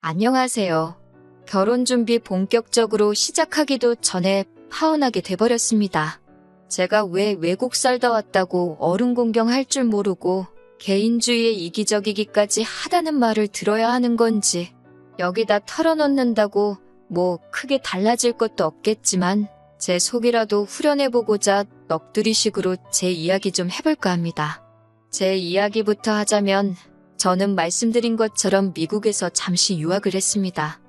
안녕하세요. 결혼 준비 본격적으로 시작하기도 전에 파혼하게 돼버렸습니다. 제가 왜 외국 살다 왔다고 어른 공경할 줄 모르고 개인주의에 이기적이기까지 하다는 말을 들어야 하는 건지, 여기다 털어놓는다고 뭐 크게 달라질 것도 없겠지만 제 속이라도 후련해보고자 넋두리식으로 제 이야기 좀 해볼까 합니다. 제 이야기부터 하자면 저는 말씀드린 것처럼 미국에서 잠시 유학을 했습니다.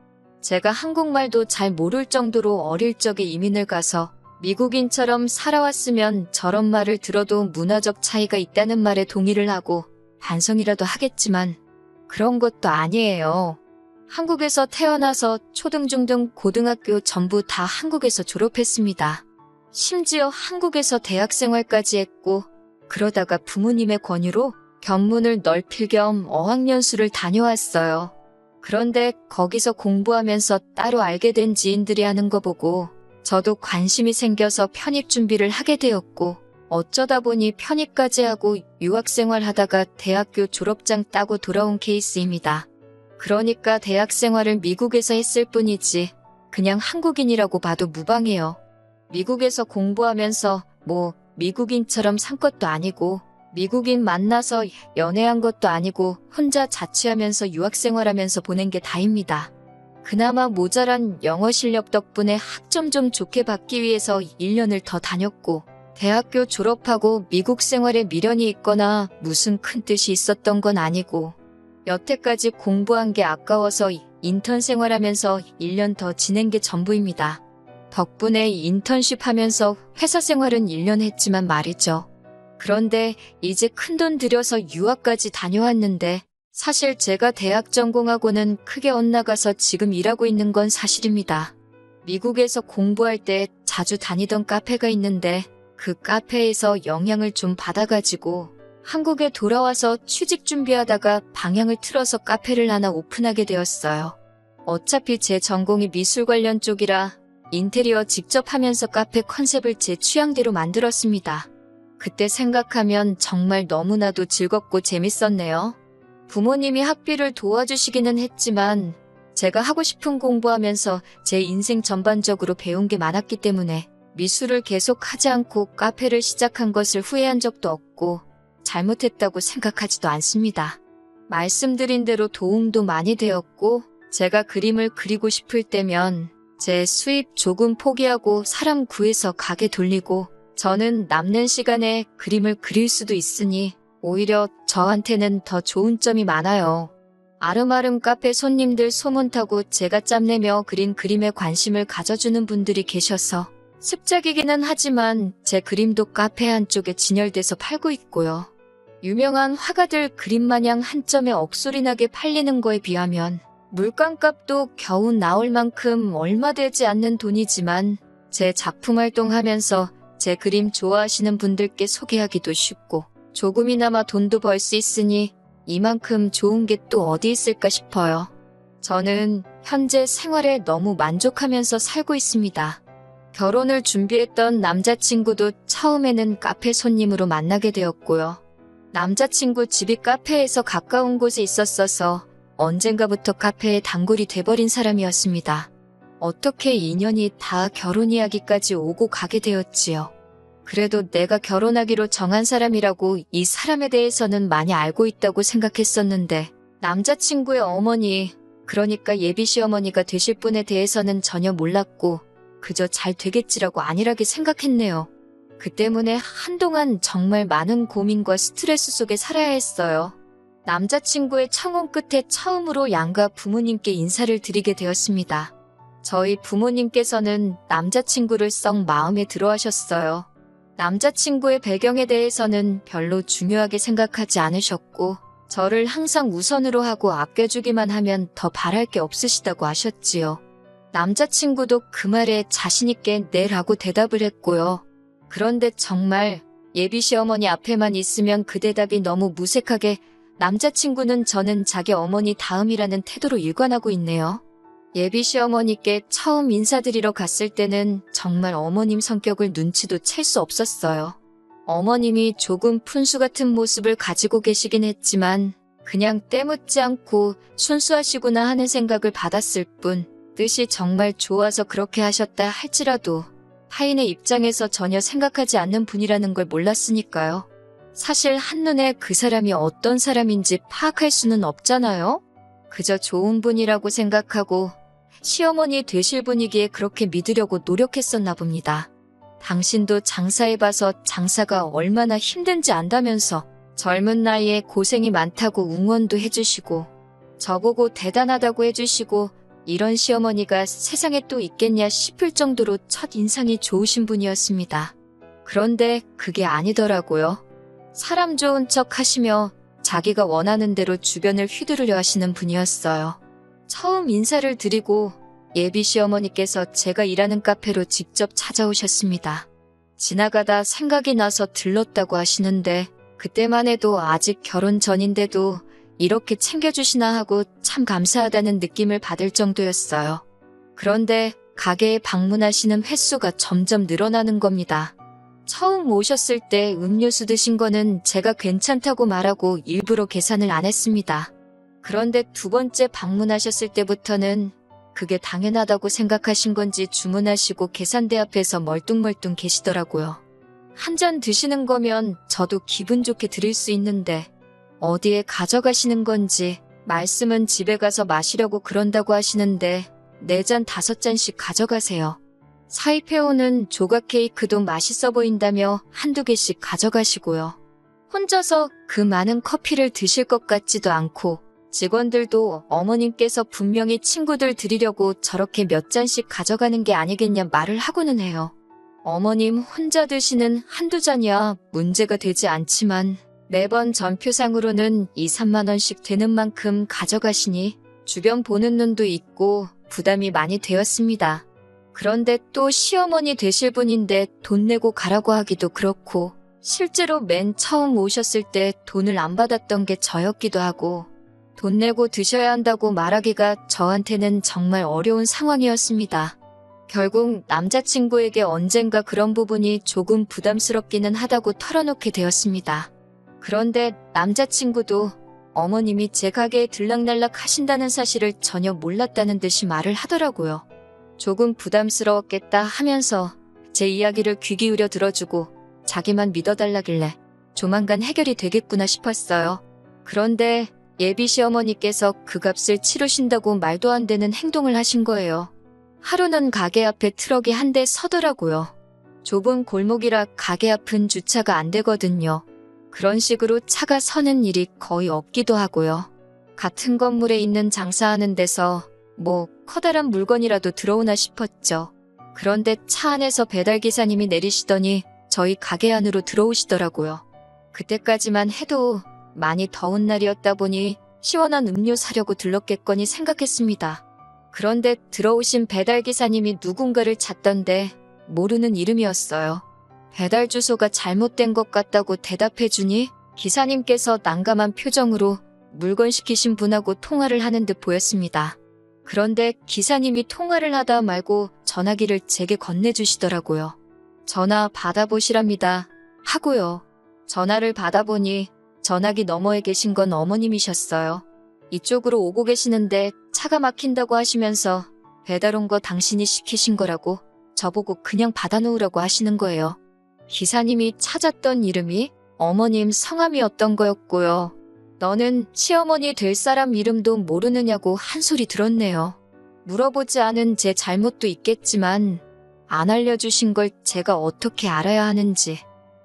제가 한국말도 잘 모를 정도로 어릴 적에 이민을 가서 미국인처럼 살아왔으면 저런 말을 들어도 문화적 차이가 있다는 말에 동의를 하고 반성이라도 하겠지만 그런 것도 아니에요. 한국에서 태어나서 초등, 중등, 고등학교 전부 다 한국에서 졸업했습니다. 심지어 한국에서 대학생활까지 했고, 그러다가 부모님의 권유로 견문을 넓힐 겸 어학연수를 다녀왔어요. 그런데 거기서 공부하면서 따로 알게 된 지인들이 하는 거 보고 저도 관심이 생겨서 편입 준비를 하게 되었고, 어쩌다 보니 편입까지 하고 유학생활 하다가 대학교 졸업장 따고 돌아온 케이스입니다. 그러니까 대학생활을 미국에서 했을 뿐이지 그냥 한국인이라고 봐도 무방해요. 미국에서 공부하면서 뭐 미국인처럼 산 것도 아니고 미국인 만나서 연애한 것도 아니고 혼자 자취하면서 유학생활하면서 보낸 게 다입니다. 그나마 모자란 영어 실력 덕분에 학점 좀 좋게 받기 위해서 1년을 더 다녔고, 대학교 졸업하고 미국 생활에 미련이 있거나 무슨 큰 뜻이 있었던 건 아니고 여태까지 공부한 게 아까워서 인턴 생활하면서 1년 더 지낸 게 전부입니다. 덕분에 인턴십 하면서 회사 생활은 1년 했지만 말이죠. 그런데 이제 큰돈 들여서 유학까지 다녀왔는데 사실 제가 대학 전공하고는 크게 엇나가서 지금 일하고 있는 건 사실입니다. 미국에서 공부할 때 자주 다니던 카페가 있는데 그 카페에서 영향을 좀 받아가지고 한국에 돌아와서 취직 준비하다가 방향을 틀어서 카페를 하나 오픈하게 되었어요. 어차피 제 전공이 미술 관련 쪽이라 인테리어 직접 하면서 카페 컨셉을 제 취향대로 만들었습니다. 그때 생각하면 정말 너무나도 즐겁고 재밌었네요. 부모님이 학비를 도와주시기는 했지만 제가 하고 싶은 공부하면서 제 인생 전반적으로 배운 게 많았기 때문에 미술을 계속 하지 않고 카페를 시작한 것을 후회한 적도 없고 잘못했다고 생각하지도 않습니다. 말씀드린 대로 도움도 많이 되었고, 제가 그림을 그리고 싶을 때면 제 수입 조금 포기하고 사람 구해서 가게 돌리고 저는 남는 시간에 그림을 그릴 수도 있으니 오히려 저한테는 더 좋은 점이 많아요. 아름아름 카페 손님들 소문 타고 제가 짬내며 그린 그림에 관심을 가져주는 분들이 계셔서 습작이기는 하지만 제 그림도 카페 한쪽에 진열돼서 팔고 있고요. 유명한 화가들 그림 마냥 한 점에 억소리 나게 팔리는 거에 비하면 물감값도 겨우 나올 만큼 얼마 되지 않는 돈이지만 제 작품 활동하면서 제 그림 좋아하시는 분들께 소개하기도 쉽고 조금이나마 돈도 벌 수 있으니 이만큼 좋은 게 또 어디 있을까 싶어요. 저는 현재 생활에 너무 만족하면서 살고 있습니다. 결혼을 준비했던 남자친구도 처음에는 카페 손님으로 만나게 되었고요. 남자친구 집이 카페에서 가까운 곳에 있었어서 언젠가부터 카페에 단골이 돼버린 사람이었습니다. 어떻게 인연이 다 결혼 이야기까지 오고 가게 되었지요. 그래도 내가 결혼하기로 정한 사람이라고 이 사람에 대해서는 많이 알고 있다고 생각했었는데 남자친구의 어머니, 그러니까 예비 시어머니가 되실 분에 대해서는 전혀 몰랐고 그저 잘 되겠지라고 안일하게 생각했네요. 그 때문에 한동안 정말 많은 고민과 스트레스 속에 살아야 했어요. 남자친구의 청혼 끝에 처음으로 양가 부모님께 인사를 드리게 되었습니다. 저희 부모님께서는 남자친구를 썩 마음에 들어 하셨어요. 남자친구의 배경에 대해서는 별로 중요하게 생각하지 않으셨고 저를 항상 우선으로 하고 아껴주기만 하면 더 바랄 게 없으시다고 하셨지요. 남자친구도 그 말에 자신있게 네라고 대답을 했고요. 그런데 정말 예비 시어머니 앞에만 있으면 그 대답이 너무 무색하게 남자친구는 저는 자기 어머니 다음이라는 태도로 일관하고 있네요. 예비 시어머니께 처음 인사드리러 갔을 때는 정말 어머님 성격을 눈치도 챌 수 없었어요. 어머님이 조금 푼수 같은 모습을 가지고 계시긴 했지만 그냥 때묻지 않고 순수하시구나 하는 생각을 받았을 뿐 뜻이 정말 좋아서 그렇게 하셨다 할지라도 타인의 입장에서 전혀 생각하지 않는 분이라는 걸 몰랐으니까요. 사실 한눈에 그 사람이 어떤 사람인지 파악할 수는 없잖아요. 그저 좋은 분이라고 생각하고 시어머니 되실 분이기에 그렇게 믿으려고 노력했었나 봅니다. 당신도 장사해봐서 장사가 얼마나 힘든지 안다면서 젊은 나이에 고생이 많다고 응원도 해주시고 저보고 대단하다고 해주시고 이런 시어머니가 세상에 또 있겠냐 싶을 정도로 첫 인상이 좋으신 분이었습니다. 그런데 그게 아니더라고요. 사람 좋은 척 하시며 자기가 원하는 대로 주변을 휘두르려 하시는 분이었어요. 처음 인사를 드리고 예비 시어머니께서 제가 일하는 카페로 직접 찾아오셨습니다. 지나가다 생각이 나서 들렀다고 하시는데 그때만 해도 아직 결혼 전인데도 이렇게 챙겨주시나 하고 참 감사하다는 느낌을 받을 정도였어요. 그런데 가게에 방문하시는 횟수가 점점 늘어나는 겁니다. 처음 오셨을 때 음료수 드신 거는 제가 괜찮다고 말하고 일부러 계산을 안 했습니다. 그런데 두 번째 방문하셨을 때부터는 그게 당연하다고 생각하신 건지 주문하시고 계산대 앞에서 멀뚱멀뚱 계시더라고요. 한 잔 드시는 거면 저도 기분 좋게 드릴 수 있는데 어디에 가져가시는 건지 말씀은 집에 가서 마시려고 그런다고 하시는데 4잔 5잔씩 가져가세요. 사입해오는 조각 케이크도 맛있어 보인다며 한두 개씩 가져가시고요. 혼자서 그 많은 커피를 드실 것 같지도 않고 직원들도 어머님께서 분명히 친구들 드리려고 저렇게 몇 잔씩 가져가는 게 아니겠냐 말을 하고는 해요. 어머님 혼자 드시는 한두 잔이야 문제가 되지 않지만 매번 전표상으로는 2, 3만 원씩 되는 만큼 가져가시니 주변 보는 눈도 있고 부담이 많이 되었습니다. 그런데 또 시어머니 되실 분인데 돈 내고 가라고 하기도 그렇고 실제로 맨 처음 오셨을 때 돈을 안 받았던 게 저였기도 하고 돈 내고 드셔야 한다고 말하기가 저한테는 정말 어려운 상황이었습니다. 결국 남자친구에게 언젠가 그런 부분이 조금 부담스럽기는 하다고 털어놓게 되었습니다. 그런데 남자친구도 어머님이 제 가게에 들락날락 하신다는 사실을 전혀 몰랐다는 듯이 말을 하더라고요. 조금 부담스러웠겠다 하면서 제 이야기를 귀 기울여 들어주고 자기만 믿어달라길래 조만간 해결이 되겠구나 싶었어요. 그런데 예비 시어머니께서 그 값을 치르신다고 말도 안 되는 행동을 하신 거예요. 하루는 가게 앞에 트럭이 한 대 서더라고요. 좁은 골목이라 가게 앞은 주차가 안 되거든요. 그런 식으로 차가 서는 일이 거의 없기도 하고요. 같은 건물에 있는 장사하는 데서 뭐 커다란 물건이라도 들어오나 싶었죠. 그런데 차 안에서 배달기사님이 내리시더니 저희 가게 안으로 들어오시더라고요. 그때까지만 해도 많이 더운 날이었다 보니 시원한 음료 사려고 들렀겠거니 생각했습니다. 그런데 들어오신 배달기사님이 누군가를 찾던데 모르는 이름이었어요. 배달 주소가 잘못된 것 같다고 대답해주니 기사님께서 난감한 표정으로 물건 시키신 분하고 통화를 하는 듯 보였습니다. 그런데 기사님이 통화를 하다 말고 전화기를 제게 건네주시더라고요. 전화 받아보시랍니다. 하고요. 전화를 받아보니 전화기 너머에 계신 건 어머님이셨어요. 이쪽으로 오고 계시는데 차가 막힌다고 하시면서 배달 온 거 당신이 시키신 거라고 저보고 그냥 받아놓으라고 하시는 거예요. 기사님이 찾았던 이름이 어머님 성함이었던 거였고요. 너는 시어머니 될 사람 이름도 모르느냐고 한 소리 들었네요. 물어보지 않은 제 잘못도 있겠지만 안 알려주신 걸 제가 어떻게 알아야 하는지.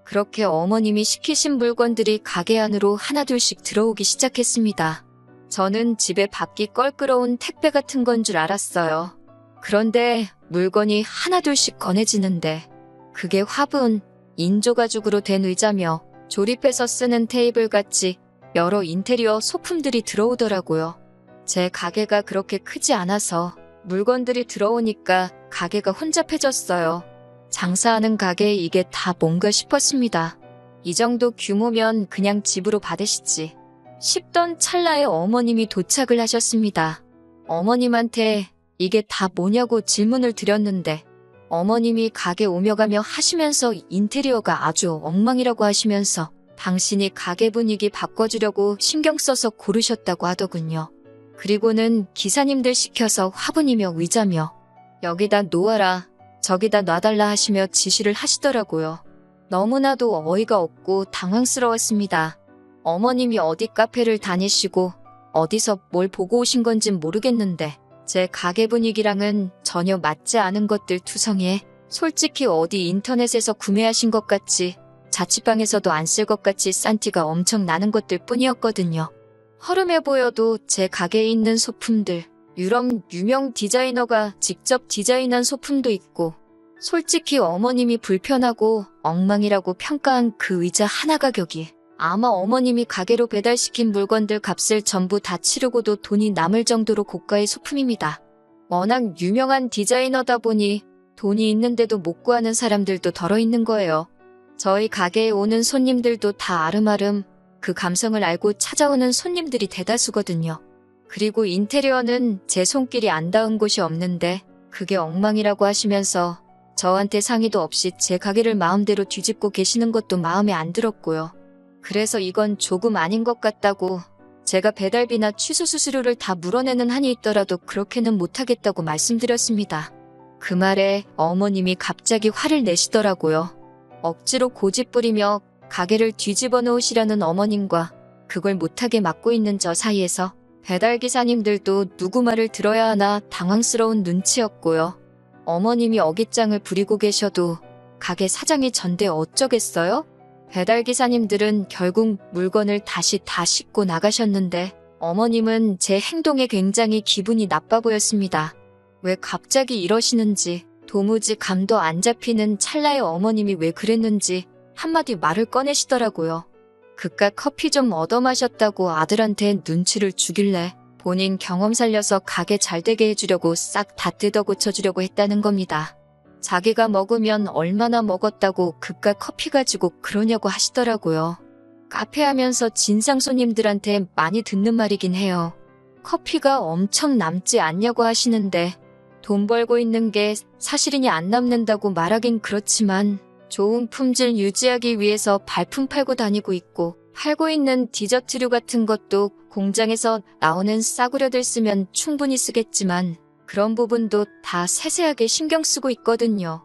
그렇게 어머님이 시키신 물건들이 가게 안으로 하나둘씩 들어오기 시작했습니다. 저는 집에 밖이 껄끄러운 택배 같은 건 줄 알았어요. 그런데 물건이 하나둘씩 꺼내지는데 그게 화분, 인조가죽으로 된 의자며 조립해서 쓰는 테이블같이 여러 인테리어 소품들이 들어오더라고요. 제 가게가 그렇게 크지 않아서 물건들이 들어오니까 가게가 혼잡해졌어요. 장사하는 가게에 이게 다 뭔가 싶었습니다. 이 정도 규모면 그냥 집으로 받으시지 싶던 찰나에 어머님이 도착을 하셨습니다. 어머님한테 이게 다 뭐냐고 질문을 드렸는데 어머님이 가게 오며 가며 하시면서 인테리어가 아주 엉망이라고 하시면서 당신이 가게 분위기 바꿔주려고 신경 써서 고르셨다고 하더군요. 그리고는 기사님들 시켜서 화분이며 의자며 여기다 놓아라, 저기다 놔달라 하시며 지시를 하시더라고요. 너무나도 어이가 없고 당황스러웠습니다. 어머님이 어디 카페를 다니시고 어디서 뭘 보고 오신 건진 모르겠는데 제 가게 분위기랑은 전혀 맞지 않은 것들 투성이에 솔직히 어디 인터넷에서 구매하신 것 같이 자취방에서도 안 쓸 것 같이 싼 티가 엄청 나는 것들 뿐이었거든요. 허름해 보여도 제 가게에 있는 소품들, 유럽 유명 디자이너가 직접 디자인한 소품도 있고 솔직히 어머님이 불편하고 엉망이라고 평가한 그 의자 하나 가격이 아마 어머님이 가게로 배달시킨 물건들 값을 전부 다 치르고도 돈이 남을 정도로 고가의 소품입니다. 워낙 유명한 디자이너다 보니 돈이 있는데도 못 구하는 사람들도 덜어 있는 거예요. 저희 가게에 오는 손님들도 다 아름아름 그 감성을 알고 찾아오는 손님들이 대다수거든요. 그리고 인테리어는 제 손길이 안 닿은 곳이 없는데 그게 엉망이라고 하시면서 저한테 상의도 없이 제 가게를 마음대로 뒤집고 계시는 것도 마음에 안 들었고요. 그래서 이건 조금 아닌 것 같다고 제가 배달비나 취소 수수료를 다 물어내는 한이 있더라도 그렇게는 못하겠다고 말씀드렸습니다. 그 말에 어머님이 갑자기 화를 내시더라고요. 억지로 고집 부리며 가게를 뒤집어 놓으시려는 어머님과 그걸 못하게 막고 있는 저 사이에서 배달기사님들도 누구 말을 들어야 하나 당황스러운 눈치였고요. 어머님이 어깃장을 부리고 계셔도 가게 사장이 전대 어쩌겠어요? 배달기사님들은 결국 물건을 다시 다 싣고 나가셨는데 어머님은 제 행동에 굉장히 기분이 나빠 보였습니다. 왜 갑자기 이러시는지 도무지 감도 안 잡히는 찰나에 어머님이 왜 그랬는지 한마디 말을 꺼내시더라고요. 그깟 커피 좀 얻어 마셨다고 아들한테 눈치를 주길래 본인 경험 살려서 가게 잘 되게 해주려고 싹 다 뜯어 고쳐주려고 했다는 겁니다. 자기가 먹으면 얼마나 먹었다고 그깟 커피 가지고 그러냐고 하시더라고요. 카페 하면서 진상 손님들한테 많이 듣는 말이긴 해요. 커피가 엄청 남지 않냐고 하시는데 돈 벌고 있는 게 사실이니 안 남는다고 말하긴 그렇지만 좋은 품질 유지하기 위해서 발품 팔고 다니고 있고 팔고 있는 디저트류 같은 것도 공장에서 나오는 싸구려들 쓰면 충분히 쓰겠지만 그런 부분도 다 세세하게 신경 쓰고 있거든요.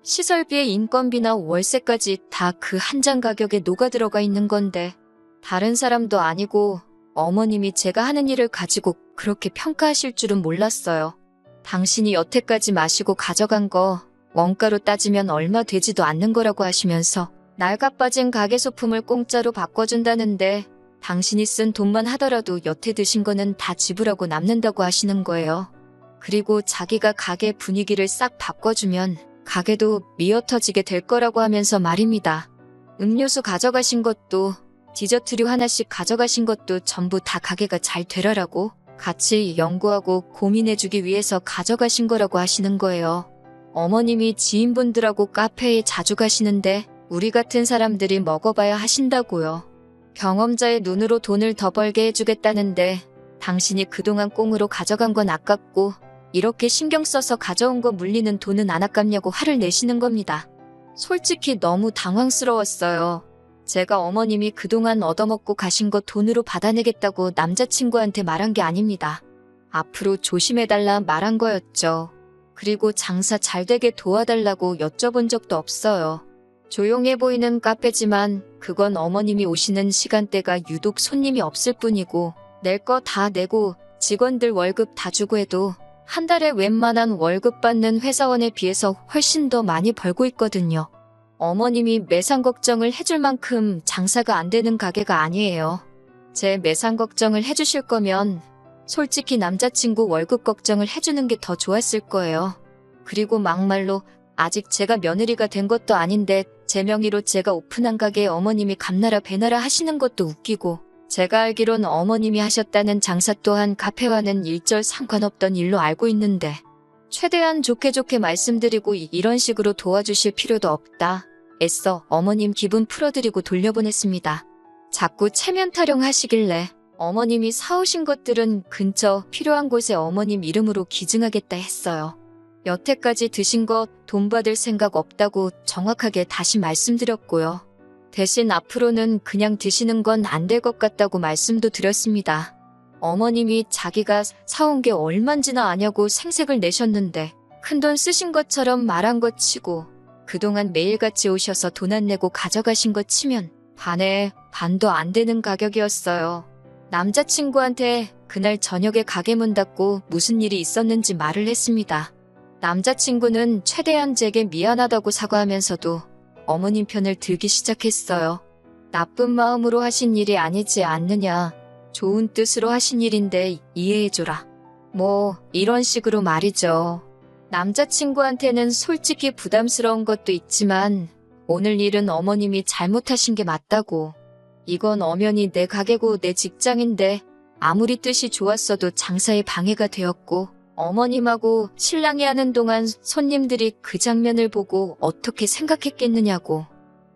시설비에 인건비나 월세까지 다 그 한 장 가격에 녹아 들어가 있는 건데 다른 사람도 아니고 어머님이 제가 하는 일을 가지고 그렇게 평가하실 줄은 몰랐어요. 당신이 여태까지 마시고 가져간 거 원가로 따지면 얼마 되지도 않는 거라고 하시면서 낡아빠진 가게 소품을 공짜로 바꿔준다는데 당신이 쓴 돈만 하더라도 여태 드신 거는 다 지불하고 남는다고 하시는 거예요. 그리고 자기가 가게 분위기를 싹 바꿔주면 가게도 미어터지게 될 거라고 하면서 말입니다. 음료수 가져가신 것도 디저트류 하나씩 가져가신 것도 전부 다 가게가 잘 되라라고 같이 연구하고 고민해주기 위해서 가져가신 거라고 하시는 거예요. 어머님이 지인분들하고 카페에 자주 가시는데 우리 같은 사람들이 먹어봐야 하신다고요. 경험자의 눈으로 돈을 더 벌게 해주겠다는데 당신이 그동안 꽁으로 가져간 건 아깝고 이렇게 신경 써서 가져온 거 물리는 돈은 안 아깝냐고 화를 내시는 겁니다. 솔직히 너무 당황스러웠어요. 제가 어머님이 그동안 얻어먹고 가신 거 돈으로 받아내겠다고 남자친구한테 말한 게 아닙니다. 앞으로 조심해달라 말한 거였죠. 그리고 장사 잘 되게 도와달라고 여쭤본 적도 없어요. 조용해 보이는 카페지만 그건 어머님이 오시는 시간대가 유독 손님이 없을 뿐이고 낼 거 다 내고 직원들 월급 다 주고 해도 한 달에 웬만한 월급 받는 회사원에 비해서 훨씬 더 많이 벌고 있거든요. 어머님이 매상 걱정을 해줄 만큼 장사가 안 되는 가게가 아니에요. 제 매상 걱정을 해주실 거면 솔직히 남자친구 월급 걱정을 해주는 게 더 좋았을 거예요. 그리고 막말로 아직 제가 며느리가 된 것도 아닌데 제 명의로 제가 오픈한 가게에 어머님이 감나라 배나라 하시는 것도 웃기고 제가 알기론 어머님이 하셨다는 장사 또한 카페와는 일절 상관없던 일로 알고 있는데 최대한 좋게 말씀드리고 이런 식으로 도와주실 필요도 없다. 애써 어머님 기분 풀어드리고 돌려보냈습니다. 자꾸 체면 타령하시길래 어머님이 사오신 것들은 근처 필요한 곳에 어머님 이름으로 기증하겠다 했어요. 여태까지 드신 거 돈 받을 생각 없다고 정확하게 다시 말씀드렸고요. 대신 앞으로는 그냥 드시는 건 안 될 것 같다고 말씀도 드렸습니다. 어머님이 자기가 사온 게 얼만지나 아냐고 생색을 내셨는데 큰돈 쓰신 것처럼 말한 것 치고 그동안 매일같이 오셔서 돈 안 내고 가져가신 것 치면 반에 반도 안 되는 가격이었어요. 남자친구한테 그날 저녁에 가게 문 닫고 무슨 일이 있었는지 말을 했습니다. 남자친구는 최대한 제게 미안하다고 사과하면서도 어머님 편을 들기 시작했어요. 나쁜 마음으로 하신 일이 아니지 않느냐. 좋은 뜻으로 하신 일인데 이해해줘라. 뭐 이런 식으로 말이죠. 남자친구한테는 솔직히 부담스러운 것도 있지만 오늘 일은 어머님이 잘못하신 게 맞다고. 이건 엄연히 내 가게고 내 직장인데 아무리 뜻이 좋았어도 장사에 방해가 되었고 어머님하고 신랑이 하는 동안 손님들이 그 장면을 보고 어떻게 생각했겠느냐고.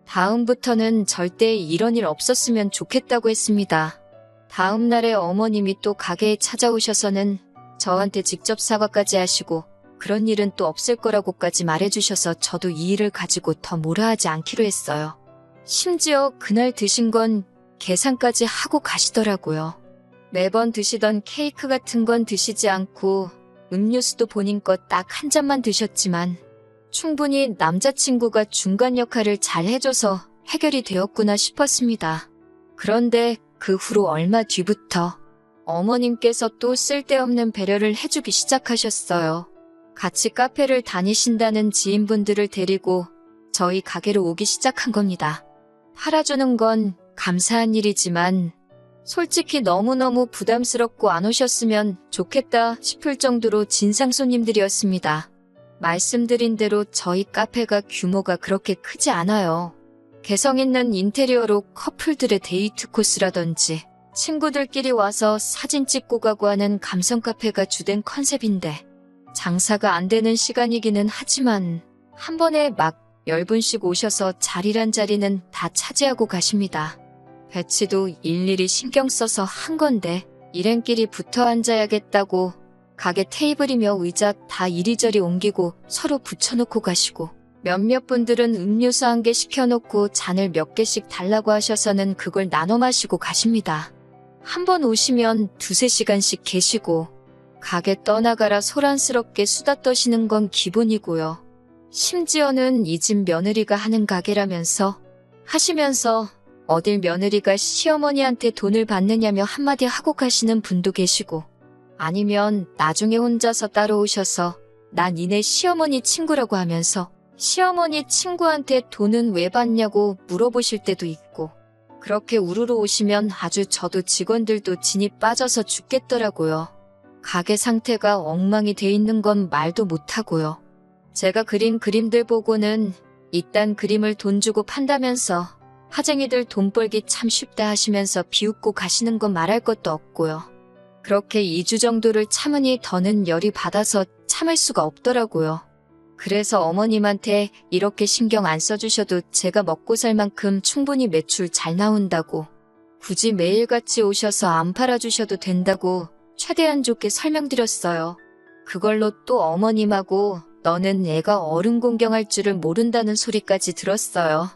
다음부터는 절대 이런 일 없었으면 좋겠다고 했습니다. 다음 날에 어머님이 또 가게에 찾아오셔서는 저한테 직접 사과까지 하시고 그런 일은 또 없을 거라고까지 말해주셔서 저도 이 일을 가지고 더 뭐라 하지 않기로 했어요. 심지어 그날 드신 건 계산까지 하고 가시더라고요. 매번 드시던 케이크 같은 건 드시지 않고 음료수도 본인 것 딱 한 잔만 드셨지만 충분히 남자친구가 중간 역할을 잘 해줘서 해결이 되었구나 싶었습니다. 그런데 그 후로 얼마 뒤부터 어머님께서 또 쓸데없는 배려를 해주기 시작하셨어요. 같이 카페를 다니신다는 지인분들을 데리고 저희 가게로 오기 시작한 겁니다. 팔아주는 건 감사한 일이지만 솔직히 너무너무 부담스럽고 안 오셨으면 좋겠다 싶을 정도로 진상 손님들이었습니다. 말씀드린 대로 저희 카페가 규모가 그렇게 크지 않아요. 개성 있는 인테리어로 커플들의 데이트 코스라든지 친구들끼리 와서 사진 찍고 가고 하는 감성 카페가 주된 컨셉인데 장사가 안 되는 시간이기는 하지만 한 번에 막 10분씩 오셔서 자리란 자리는 다 차지하고 가십니다. 배치도 일일이 신경 써서 한 건데 일행끼리 붙어 앉아야겠다고 가게 테이블이며 의자 다 이리저리 옮기고 서로 붙여놓고 가시고 몇몇 분들은 음료수 한 개 시켜놓고 잔을 몇 개씩 달라고 하셔서는 그걸 나눠 마시고 가십니다. 한 번 오시면 2~3시간씩 계시고 가게 떠나가라 소란스럽게 수다 떠시는 건 기본이고요. 심지어는 이 집 며느리가 하는 가게라면서 하시면서 어딜 며느리가 시어머니한테 돈을 받느냐며 한마디 하고 가시는 분도 계시고 아니면 나중에 혼자서 따로 오셔서 난 니네 시어머니 친구라고 하면서 시어머니 친구한테 돈은 왜 받냐고 물어보실 때도 있고 그렇게 우르르 오시면 아주 저도 직원들도 진이 빠져서 죽겠더라고요. 가게 상태가 엉망이 돼 있는 건 말도 못하고요. 제가 그린 그림들 보고는 이딴 그림을 돈 주고 판다면서 하쟁이들 돈 벌기 참 쉽다 하시면서 비웃고 가시는 건 말할 것도 없고요. 그렇게 2주 정도를 참으니 더는 열이 받아서 참을 수가 없더라고요. 그래서 어머님한테 이렇게 신경 안 써주셔도 제가 먹고 살 만큼 충분히 매출 잘 나온다고 굳이 매일같이 오셔서 안 팔아주셔도 된다고 최대한 좋게 설명드렸어요. 그걸로 또 어머님하고 너는 애가 어른 공경할 줄을 모른다는 소리까지 들었어요.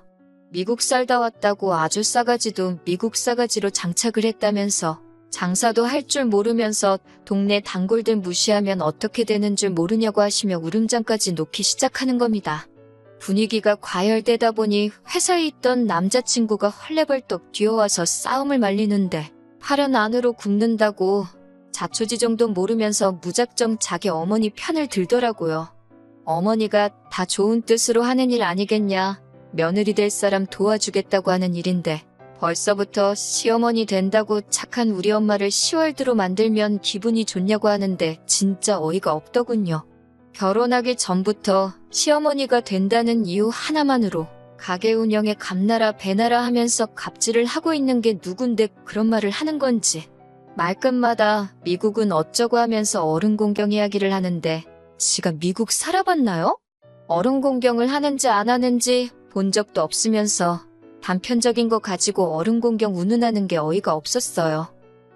미국 살다 왔다고 아주 싸가지도 미국 싸가지로 장착을 했다면서 장사도 할 줄 모르면서 동네 단골들 무시하면 어떻게 되는 줄 모르냐고 하시며 울음장까지 놓기 시작하는 겁니다. 분위기가 과열되다 보니 회사에 있던 남자친구가 헐레벌떡 뛰어와서 싸움을 말리는데 팔은 안으로 굽는다고 자초지 정도 모르면서 무작정 자기 어머니 편을 들더라고요. 어머니가 다 좋은 뜻으로 하는 일 아니겠냐. 며느리 될 사람 도와주겠다고 하는 일인데 벌써부터 시어머니 된다고 착한 우리 엄마를 시월드로 만들면 기분이 좋냐고 하는데 진짜 어이가 없더군요. 결혼하기 전부터 시어머니가 된다는 이유 하나만으로 가게 운영에 감나라 배나라 하면서 갑질을 하고 있는 게 누군데 그런 말을 하는 건지. 말끝마다 미국은 어쩌고 하면서 어른 공경 이야기를 하는데 지가 미국 살아봤나요? 어른 공경을 하는지 안 하는지 본 적도 없으면서 단편적인 거 가지고 어른 공경 운운하는 게 어이가 없었어요.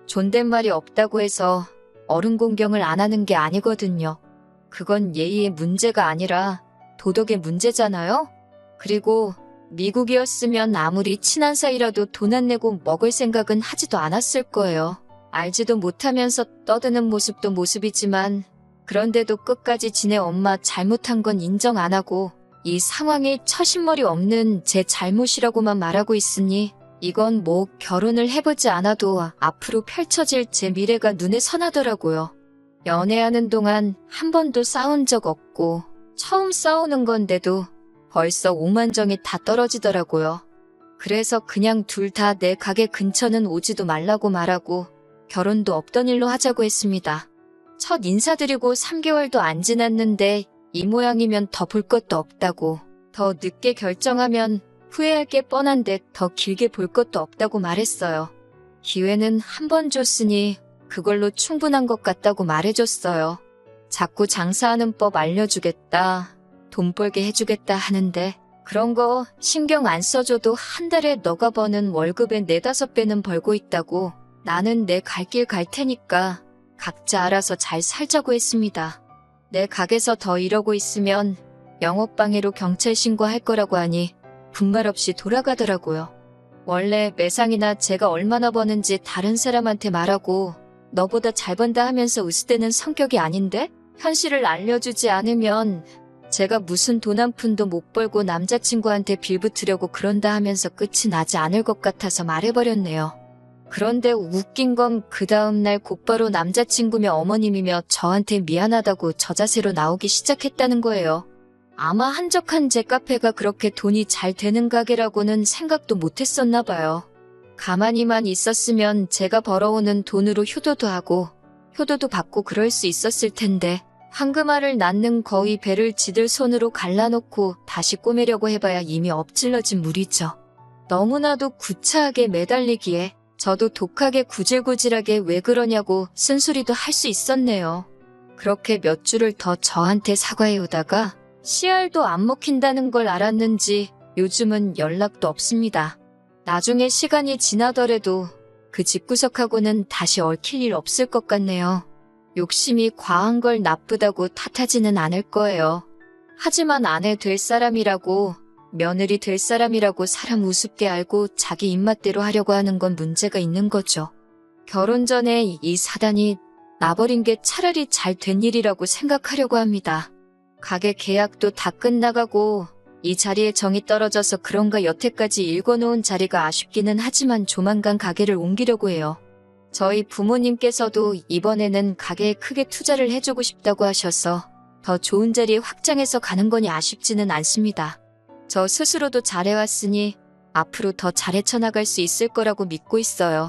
존댓말이 없다고 해서 어른 공경을 안 하는 게 아니거든요. 그건 예의의 문제가 아니라 도덕의 문제잖아요? 그리고 미국이었으면 아무리 친한 사이라도 돈 안 내고 먹을 생각은 하지도 않았을 거예요. 알지도 못하면서 떠드는 모습도 모습이지만 그런데도 끝까지 지네 엄마 잘못한 건 인정 안 하고 이 상황이 처신머리 없는 제 잘못이라고만 말하고 있으니 이건 뭐 결혼을 해보지 않아도 앞으로 펼쳐질 제 미래가 눈에 선하더라고요. 연애하는 동안 한 번도 싸운 적 없고 처음 싸우는 건데도 벌써 오만정이 다 떨어지더라고요. 그래서 그냥 둘 다 내 가게 근처는 오지도 말라고 말하고 결혼도 없던 일로 하자고 했습니다. 첫 인사드리고 3개월도 안 지났는데 이 모양이면 더 볼 것도 없다고, 더 늦게 결정하면 후회할 게 뻔한데 더 길게 볼 것도 없다고 말했어요. 기회는 한 번 줬으니 그걸로 충분한 것 같다고 말해줬어요. 자꾸 장사하는 법 알려주겠다, 돈 벌게 해주겠다 하는데 그런 거 신경 안 써줘도 한 달에 너가 버는 월급의 4-5배는 벌고 있다고, 나는 내 갈 길 갈 테니까 각자 알아서 잘 살자고 했습니다. 내 가게에서 더 이러고 있으면 영업방해로 경찰 신고할 거라고 하니 분말 없이 돌아가더라고요. 원래 매상이나 제가 얼마나 버는지 다른 사람한테 말하고 너보다 잘 번다 하면서 으스대는 성격이 아닌데 현실을 알려주지 않으면 제가 무슨 돈 한 푼도 못 벌고 남자친구한테 빌붙으려고 그런다 하면서 끝이 나지 않을 것 같아서 말해버렸네요. 그런데 웃긴 건 그 다음날 곧바로 남자친구며 어머님이며 저한테 미안하다고 저자세로 나오기 시작했다는 거예요. 아마 한적한 제 카페가 그렇게 돈이 잘 되는 가게라고는 생각도 못했었나 봐요. 가만히만 있었으면 제가 벌어오는 돈으로 효도도 하고 효도도 받고 그럴 수 있었을 텐데 황금알을 낳는 거위 배를 지들 손으로 갈라놓고 다시 꼬매려고 해봐야 이미 엎질러진 물이죠. 너무나도 구차하게 매달리기에 저도 독하게 구질구질하게 왜 그러냐고 쓴소리도 할 수 있었네요. 그렇게 몇 주를 더 저한테 사과해오다가 씨알도 안 먹힌다는 걸 알았는지 요즘은 연락도 없습니다. 나중에 시간이 지나더라도 그 집구석하고는 다시 얽힐 일 없을 것 같네요. 욕심이 과한 걸 나쁘다고 탓하지는 않을 거예요. 하지만 아내 될 사람이라고, 며느리 될 사람이라고 사람 우습게 알고 자기 입맛대로 하려고 하는 건 문제가 있는 거죠. 결혼 전에 이 사단이 나버린 게 차라리 잘 된 일이라고 생각하려고 합니다. 가게 계약도 다 끝나가고 이 자리에 정이 떨어져서 그런가 여태까지 읽어놓은 자리가 아쉽기는 하지만 조만간 가게를 옮기려고 해요. 저희 부모님께서도 이번에는 가게에 크게 투자를 해주고 싶다고 하셔서 더 좋은 자리에 확장해서 가는 거니 아쉽지는 않습니다. 저 스스로도 잘해왔으니 앞으로 더 잘헤쳐나갈 수 있을 거라고 믿고 있어요.